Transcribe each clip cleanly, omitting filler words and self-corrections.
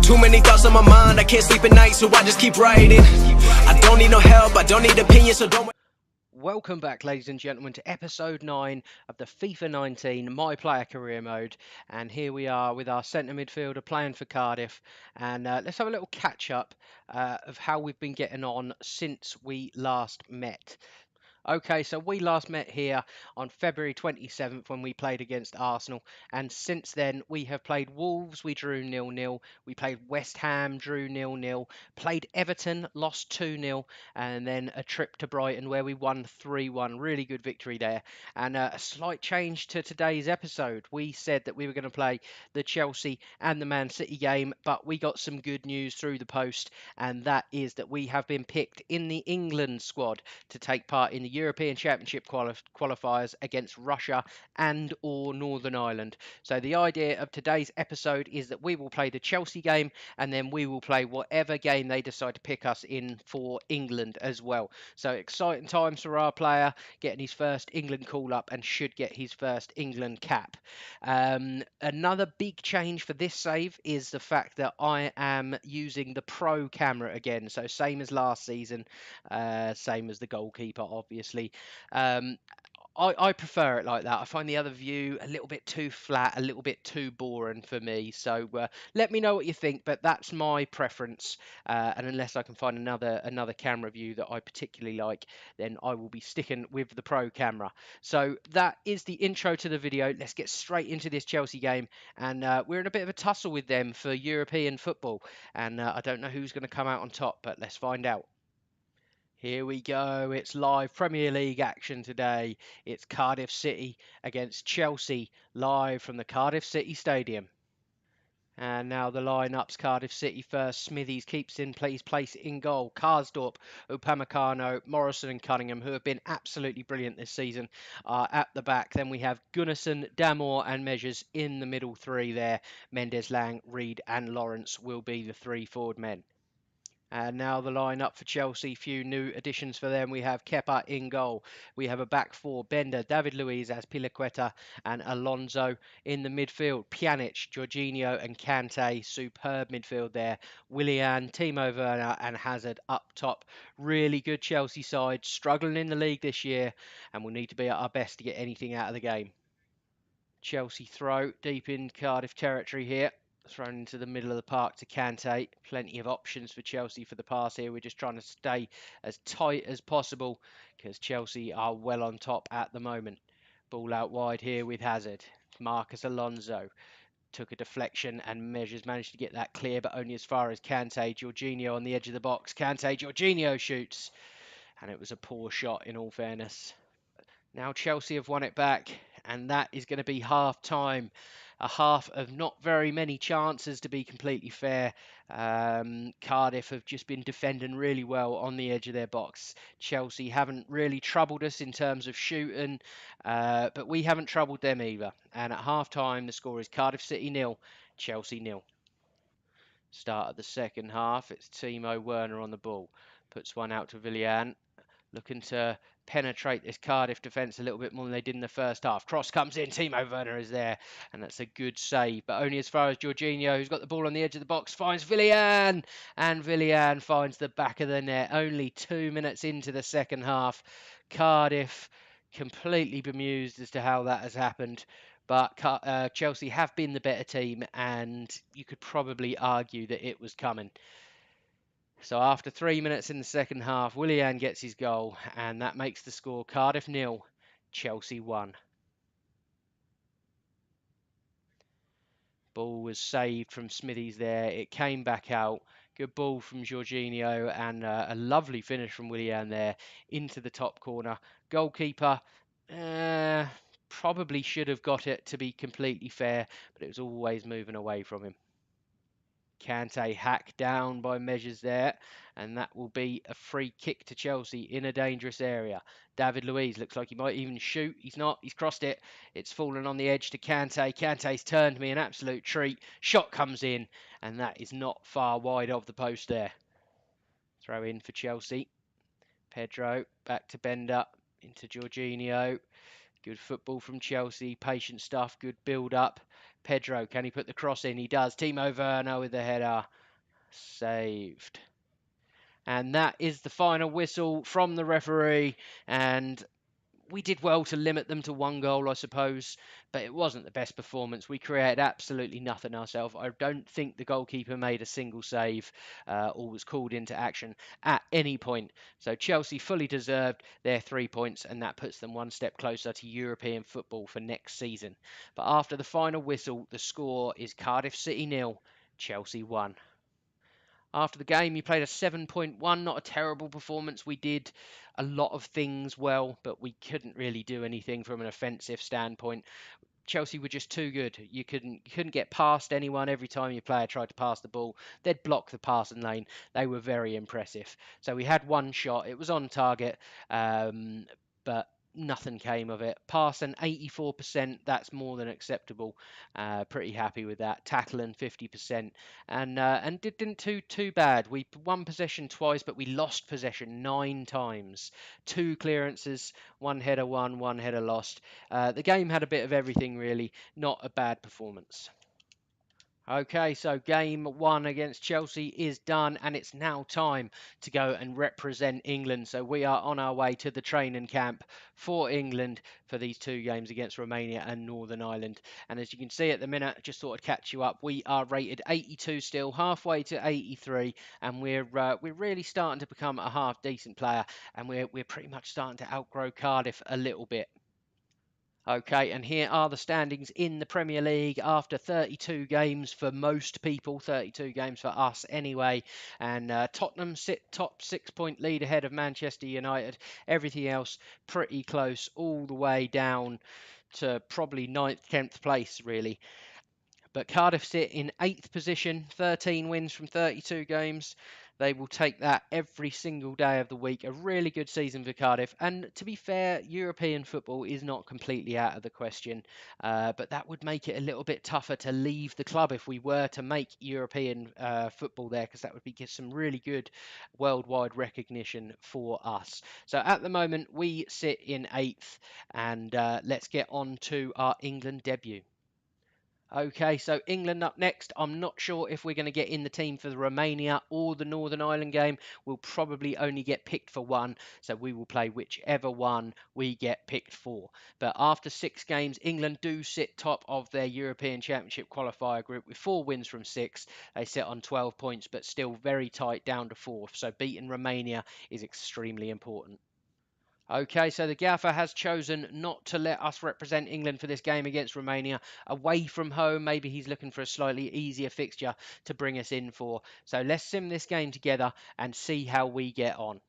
Too many thoughts on my mind, I can't sleep at night, so I just keep writing. I don't need no help, I don't need opinions, so don't... Welcome back, ladies and gentlemen, to episode 9 of the FIFA 19 My Player Career Mode. And here we are with our centre midfielder playing for Cardiff. And let's have a little catch up of how we've been getting on since we last met. Okay, so we last met here on February 27th when we played against Arsenal, and since then we have played Wolves, we drew 0-0, we played West Ham, drew 0-0, played Everton, lost 2-0, and then a trip to Brighton where we won 3-1. Really good victory there. And a slight change to today's episode. We said that we were going to play the Chelsea and the Man City game, but we got some good news through the post, and that is that we have been picked in the England squad to take part in the European Championship qualifiers against Russia and or Northern Ireland. So the idea of today's episode is that we will play the Chelsea game, and then we will play whatever game they decide to pick us in for England as well. So exciting times for our player, getting his first England call up and should get his first England cap. Another big change for this save is the fact that I am using the Pro camera again. So same as last season, same as the goalkeeper, obviously. I prefer it like that. I find the other view a little bit too flat, a little bit too boring for me. So let me know what you think, but that's my preference. And unless I can find another camera view that I particularly like, then I will be sticking with the Pro camera. So that is the intro to the video. Let's get straight into this Chelsea game. And we're in a bit of a tussle with them for European football. And I don't know who's going to come out on top, but let's find out. Here we go. It's live Premier League action today. It's Cardiff City against Chelsea, live from the Cardiff City Stadium. And now the lineups: Cardiff City first. Smithies keeps in place in goal. Karsdorp, Upamecano, Morrison and Cunningham, who have been absolutely brilliant this season, are at the back. Then we have Gunnarsson, Damore and Measures in the middle three there. Mendes, Lang, Reed and Lawrence will be the three forward men. And now the line-up for Chelsea, few new additions for them. We have Kepa in goal. We have a back four, Bender, David Luiz as Pilaqueta and Alonso in the midfield. Pjanic, Jorginho and Kante, superb midfield there. Willian, Timo Werner and Hazard up top. Really good Chelsea side, struggling in the league this year, and we'll need to be at our best to get anything out of the game. Chelsea throw deep in Cardiff territory here. Thrown into the middle of the park to Kante. Plenty of options for Chelsea for the pass here. We're just trying to stay as tight as possible because Chelsea are well on top at the moment. Ball out wide here with Hazard. Marcus Alonso took a deflection and Measures managed to get that clear, but only as far as Kante. Jorginho on the edge of the box. Kante, Jorginho shoots. And it was a poor shot in all fairness. Now Chelsea have won it back, and that is going to be half time. A half of not very many chances, to be completely fair. Cardiff have just been defending really well on the edge of their box. Chelsea haven't really troubled us in terms of shooting, but we haven't troubled them either. And at half time, the score is Cardiff City 0, Chelsea 0. Start of the second half, it's Timo Werner on the ball. Puts one out to Willian, looking to penetrate this Cardiff defence a little bit more than they did in the first half. Cross comes in, Timo Werner is there, and that's a good save, but only as far as Jorginho, who's got the ball on the edge of the box, finds Willian, and Willian finds the back of the net. Only 2 minutes into the second half. Cardiff completely bemused as to how that has happened, but Chelsea have been the better team, and you could probably argue that it was coming. So after 3 minutes in the second half, Willian gets his goal, and that makes the score Cardiff 0, Chelsea 1. Ball was saved from Smithies there. It came back out. Good ball from Jorginho and a lovely finish from Willian there into the top corner. Goalkeeper probably should have got it, to be completely fair, but it was always moving away from him. Kante hacked down by Measures there, and that will be a free kick to Chelsea in a dangerous area. David Luiz looks like he might even shoot. He's not. He's crossed it. It's fallen on the edge to Kante. Kante's turned me an absolute treat. Shot comes in, and that is not far wide of the post there. Throw in for Chelsea. Pedro back to Bender into Jorginho. Good football from Chelsea. Patient stuff. Good build up. Pedro, can he put the cross in? He does. Timo Werner with the header. Saved. And that is the final whistle from the referee. And we did well to limit them to 1 goal, I suppose, but it wasn't the best performance. We created absolutely nothing ourselves. I don't think the goalkeeper made a single save or was called into action at any point. So Chelsea fully deserved their 3 points, and that puts them one step closer to European football for next season. But after the final whistle, the score is Cardiff City 0, Chelsea 1. After the game, he played a 7.1, not a terrible performance. We did a lot of things well, but we couldn't really do anything from an offensive standpoint. Chelsea were just too good. You couldn't get past anyone. Every time your player tried to pass the ball, they'd block the passing lane. They were very impressive. So we had one shot. It was on target, but nothing came of it. Passing 84%, that's more than acceptable. Pretty happy with that. Tackling 50%, and didn't too bad. We won possession twice, but we lost possession 9 times. 2 clearances, one header won, one header lost. The game had a bit of everything, really. Not a bad performance. Okay, so game 1 against Chelsea is done, and it's now time to go and represent England. So we are on our way to the training camp for England for these 2 games against Romania and Northern Ireland. And as you can see at the minute, just thought I'd catch you up. We are rated 82 still, halfway to 83, and we're really starting to become a half decent player, and we're pretty much starting to outgrow Cardiff a little bit. Okay, and here are the standings in the Premier League after 32 games for most people, 32 games for us anyway. And Tottenham sit top 6 point lead ahead of Manchester United. Everything else pretty close all the way down to probably 9th, 10th place, really. But Cardiff sit in 8th position, 13 wins from 32 games. They will take that every single day of the week. A really good season for Cardiff. And to be fair, European football is not completely out of the question. But that would make it a little bit tougher to leave the club if we were to make European football there, because that would be some really good worldwide recognition for us. So at the moment, we sit in 8th. And let's get on to our England debut. Okay, so England up next. I'm not sure if we're going to get in the team for the Romania or the Northern Ireland game. We'll probably only get picked for one, so we will play whichever one we get picked for. But after 6 games, England do sit top of their European Championship qualifier group with 4 wins from 6. They sit on 12 points, but still very tight down to 4th. So beating Romania is extremely important. Okay, so the gaffer has chosen not to let us represent England for this game against Romania. Away from home, maybe he's looking for a slightly easier fixture to bring us in for. So let's sim this game together and see how we get on.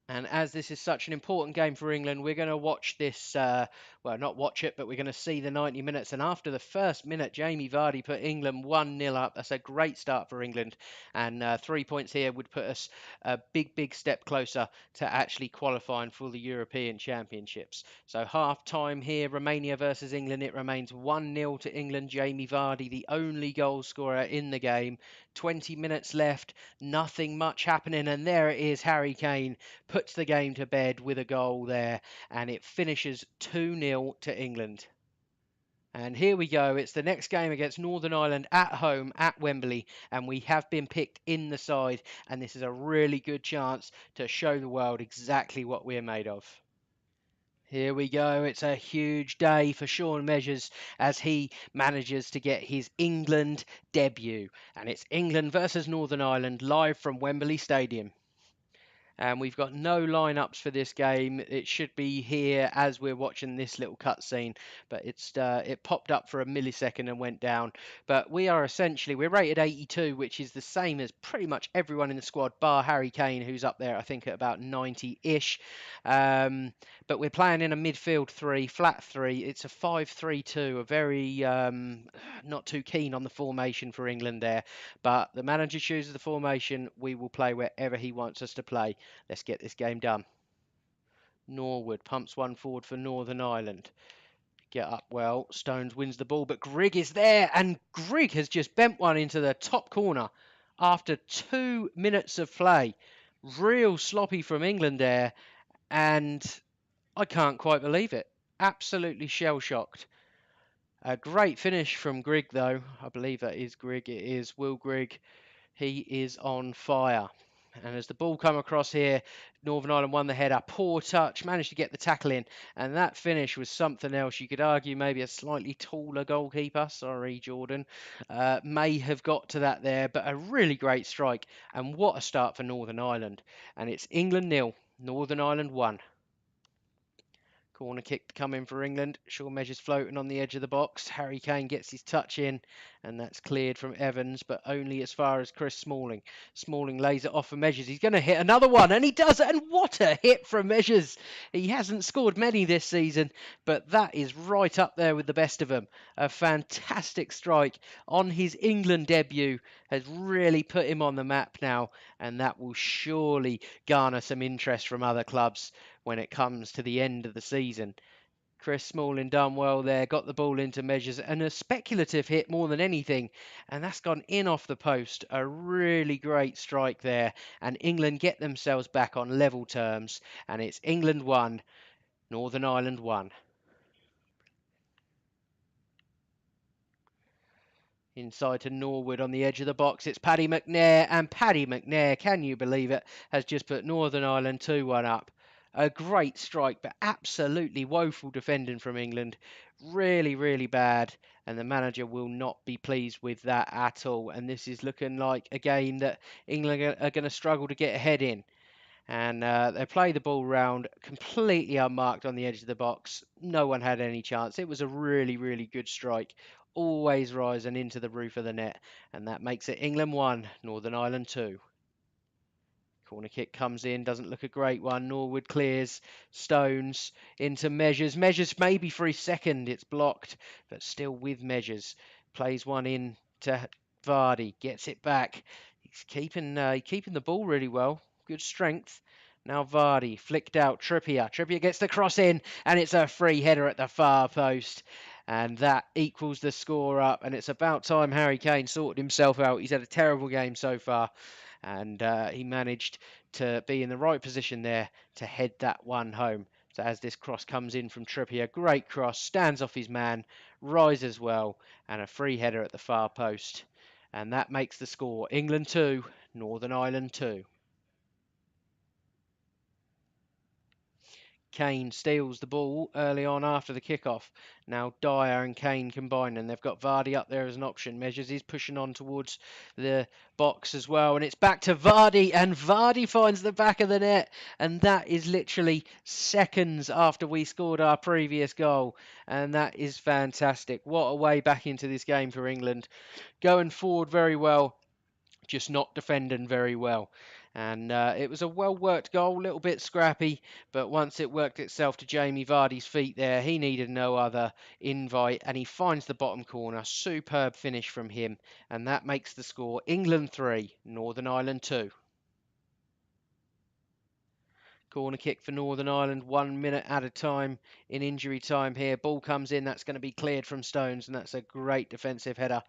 And as this is such an important game for England, we're going to watch this, well, not watch it, but we're going to see the 90 minutes. And after the first minute, Jamie Vardy put England 1-0 up. That's a great start for England. And 3 points here would put us a big step closer to actually qualifying for the European Championships. So half time here, Romania versus England. It remains 1-0 to England. Jamie Vardy, the only goal scorer in the game. 20 minutes left, nothing much happening. And there it is, Harry Kane puts the game to bed with a goal there, and it finishes 2-0 to England. And here we go. It's the next game against Northern Ireland at home at Wembley, and we have been picked in the side, and this is a really good chance to show the world exactly what we're made of. Here we go. It's a huge day for Sean Measures as he manages to get his England debut. And it's England versus Northern Ireland live from Wembley Stadium. And we've got no lineups for this game. It should be here as we're watching this little cutscene, but it popped up for a millisecond and went down. But we're rated 82, which is the same as pretty much everyone in the squad, bar Harry Kane, who's up there, I think, at about 90-ish. But we're playing in a midfield 3, flat 3. It's a 5-3-2, a very not too keen on the formation for England there. But the manager chooses the formation. We will play wherever he wants us to play. Let's get this game done. Norwood pumps one forward for Northern Ireland. Get up well. Stones wins the ball, but Grigg is there, and Grigg has just bent one into the top corner after 2 minutes of play. Real sloppy from England there, and I can't quite believe it. Absolutely shell-shocked. A great finish from Grigg, though. I believe that is Grigg. It is Will Grigg. He is on fire. And as the ball come across here, Northern Ireland won the header. Poor touch, managed to get the tackle in. And that finish was something else. You could argue maybe a slightly taller goalkeeper, sorry, Jordan, may have got to that there. But a really great strike. And what a start for Northern Ireland. And it's England 0, Northern Ireland 1. Corner kick to come in for England. Shaw Measures floating on the edge of the box. Harry Kane gets his touch in, and that's cleared from Evans, but only as far as Chris Smalling. Smalling lays it off for Measures. He's going to hit another one, and he does it. And what a hit from Measures! He hasn't scored many this season, but that is right up there with the best of them. A fantastic strike on his England debut has really put him on the map now, and that will surely garner some interest from other clubs when it comes to the end of the season. Chris Smalling done well there, got the ball into Measures, and a speculative hit more than anything, and that's gone in off the post. A really great strike there, and England get themselves back on level terms, and it's England 1, Northern Ireland 1. Inside to Norwood on the edge of the box. It's Paddy McNair, and Paddy McNair, can you believe it, has just put Northern Ireland 2-1 up. A great strike, but absolutely woeful defending from England. Really, really bad, and the manager will not be pleased with that at all. And this is looking like a game that England are going to struggle to get ahead in. And they play the ball round completely unmarked on the edge of the box. No one had any chance. It was a really, really good strike, always rising into the roof of the net, and that makes it England 1, Northern Ireland 2. Corner kick comes in, doesn't look a great one. Norwood clears, Stones into Measures. Measures maybe for his second, it's blocked, but still with Measures. Plays one in to Vardy, gets it back. He's keeping the ball really well. Good strength. Now Vardy, flicked out, Trippier. Trippier gets the cross in, and it's a free header at the far post. And that equals the score up, and it's about time Harry Kane sorted himself out. He's had a terrible game so far, and he managed to be in the right position there to head that one home. So as this cross comes in from Trippier, great cross, stands off his man, rises well, and a free header at the far post. And that makes the score England 2, Northern Ireland 2. Kane steals the ball early on after the kickoff. Now Dyer and Kane combine, and they've got Vardy up there as an option. Measures is pushing on towards the box as well, and it's back to Vardy, and Vardy finds the back of the net, and that is literally seconds after we scored our previous goal, and that is fantastic. What a way back into this game for England. Going forward very well, just not defending very well. And it was a well-worked goal, a little bit scrappy, but once it worked itself to Jamie Vardy's feet there, he needed no other invite, and he finds the bottom corner. Superb finish from him, and that makes the score England 3, Northern Ireland 2. Corner kick for Northern Ireland, 1 minute at a time in injury time here. Ball comes in, that's going to be cleared from Stones, and that's a great defensive header.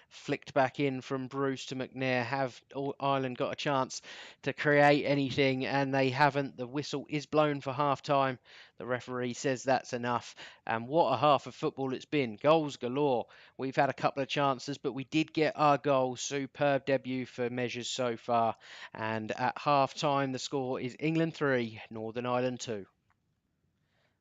Flicked back in from Bruce to McNair. Have Ireland got a chance to create anything? And they haven't. The whistle is blown for half time. The referee says that's enough. And what a half of football it's been. Goals galore. We've had a couple of chances, but we did get our goal. Superb debut for Measures so far. And at half time, the score is England 3, Northern Ireland 2.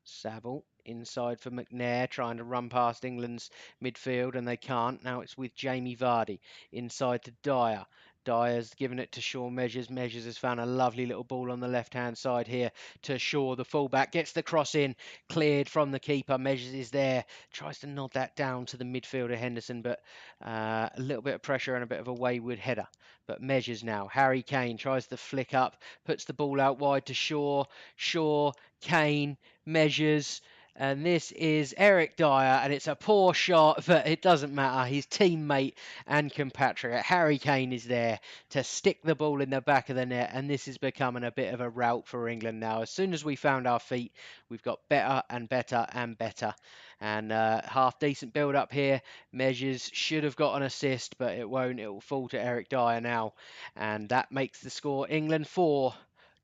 Saville inside for McNair, trying to run past England's midfield, and they can't. Now it's with Jamie Vardy inside to Dyer. Dyer's given it to Shaw Measures. Measures has found a lovely little ball on the left-hand side here to Shaw, the fullback. Gets the cross in, cleared from the keeper. Measures is there, tries to nod that down to the midfielder Henderson, but a little bit of pressure and a bit of a wayward header. But Measures now. Harry Kane tries to flick up, puts the ball out wide to Shaw. Shaw, Kane, Measures, and this is Eric Dyer, and it's a poor shot, but it doesn't matter. His teammate and compatriot Harry Kane is there to stick the ball in the back of the net, and this is becoming a bit of a rout for England now. As soon as we found our feet, we've got better and better and better. And half decent build up here. Measures should have got an assist, but it won't. It will fall to Eric Dyer now, and that makes the score England 4,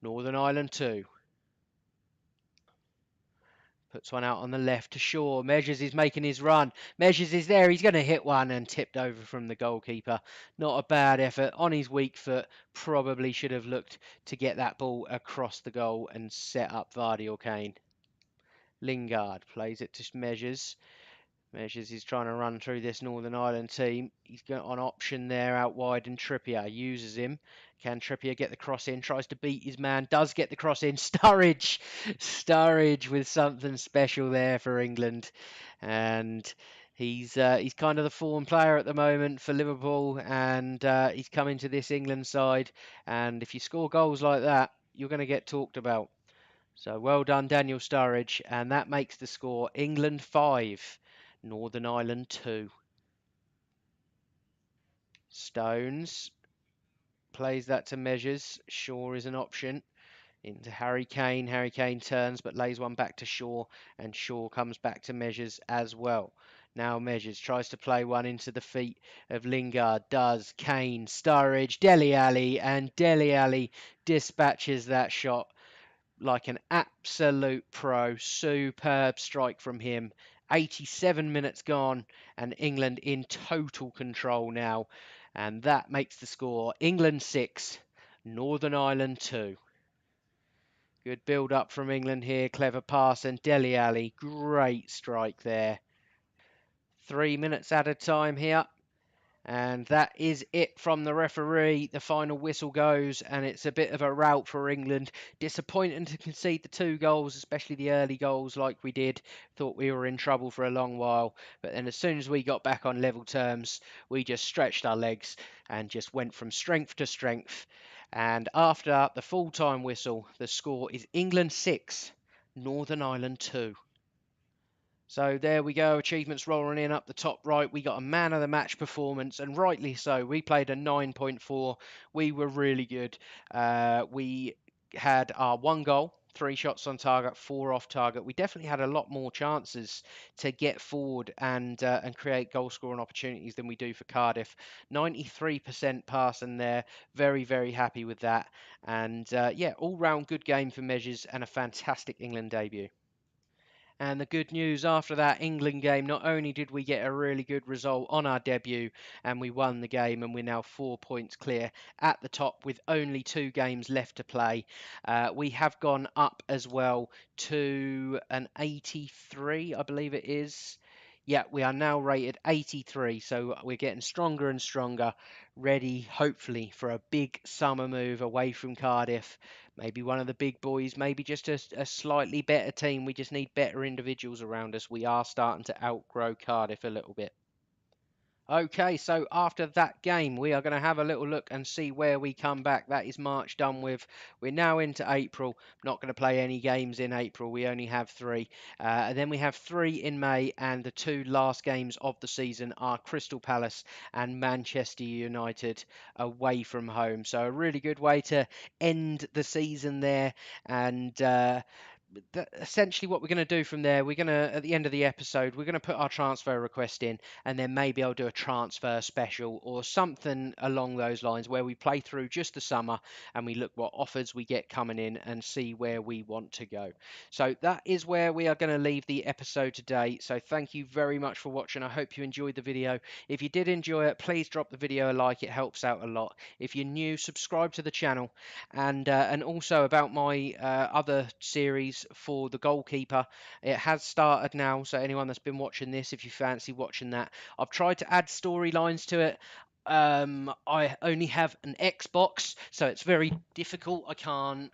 Northern Ireland 2. Puts one out on the left to Shaw. Measures is making his run. Measures is there. He's going to hit one and tipped over from the goalkeeper. Not a bad effort. On his weak foot, probably should have looked to get that ball across the goal and set up Vardy or Kane. Lingard plays it to Measures. Measures is trying to run through this Northern Ireland team. He's got an option there out wide, and Trippier uses him. Can Trippier get the cross in? Tries to beat his man. Does get the cross in. Sturridge with something special there for England, and he's kind of the form player at the moment for Liverpool, and he's coming to this England side. And if you score goals like that, you're going to get talked about. So well done, Daniel Sturridge, and that makes the score England 5, Northern Ireland 2. Stones plays that to Measures. Shaw is an option. Into Harry Kane. Harry Kane turns but lays one back to Shaw, and Shaw comes back to Measures as well. Now Measures tries to play one into the feet of Lingard. Does. Kane, Sturridge, Dele Alli, and Dele Alli dispatches that shot like an absolute pro. Superb strike from him. 87 minutes gone, and England in total control now. And that makes the score England 6, Northern Ireland 2. Good build up from England here. Clever pass, and Dele Alli. Great strike there. 3 minutes at a time here. And that is it from the referee. The final whistle goes, and it's a bit of a rout for England. Disappointing to concede the 2 goals, especially the early goals like we did. Thought we were in trouble for a long while. But then as soon as we got back on level terms, we just stretched our legs and just went from strength to strength. And after the full-time whistle, the score is England 6, Northern Ireland 2. So there we go, achievements rolling in up the top right. We got a man of the match performance, and rightly so. We played a 9.4. We were really good. We had our 1 goal, 3 shots on target, 4 off target. We definitely had a lot more chances to get forward and create goal scoring opportunities than we do for Cardiff. 93% passing there. Very, very happy with that. And yeah, all round good game for Measures and a fantastic England debut. And the good news after that England game, not only did we get a really good result on our debut and we won the game, and we're now 4 points clear at the top with only 2 games left to play. We have gone up as well to an 83, I believe it is. Yeah, we are now rated 83, so we're getting stronger and stronger, ready hopefully for a big summer move away from Cardiff. Maybe one of the big boys, maybe just a slightly better team. We just need better individuals around us. We are starting to outgrow Cardiff a little bit. Okay, so after that game, we are going to have a little look and see where we come back. That is March done with. We're now into April. Not going to play any games in April. We only have 3. And then we have 3 in May, and the 2 last games of the season are Crystal Palace and Manchester United away from home. So a really good way to end the season there. And essentially what we're going to do from there, we're going to, at the end of the episode, we're going to put our transfer request in, and then maybe I'll do a transfer special or something along those lines where we play through just the summer and we look what offers we get coming in and see where we want to go. So that is where we are going to leave the episode today. So thank you very much for watching. I hope you enjoyed the video. If you did enjoy it, please drop the video a like. It helps out a lot. If you're new, subscribe to the channel. And also about my other series for the goalkeeper, it has started now, so anyone that's been watching this, if you fancy watching that, I've tried to add storylines to it. I only have an Xbox, so it's very difficult. I can't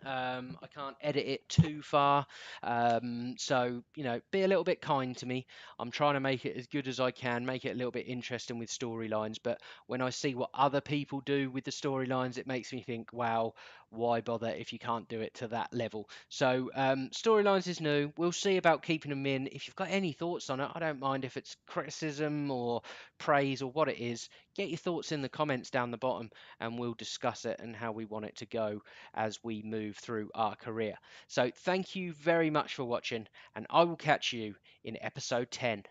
edit it too far. So be a little bit kind to me. I'm trying to make it as good as I can, make it a little bit interesting with storylines. But when I see what other people do with the storylines, it makes me think, wow, why bother if you can't do it to that level? So storylines is new. We'll see about keeping them in. If you've got any thoughts on it, I don't mind if it's criticism or praise or what it is. Get your thoughts in the comments down the bottom, and we'll discuss it and how we want it to go as we move through our career. So thank you very much for watching, and I will catch you in episode 10.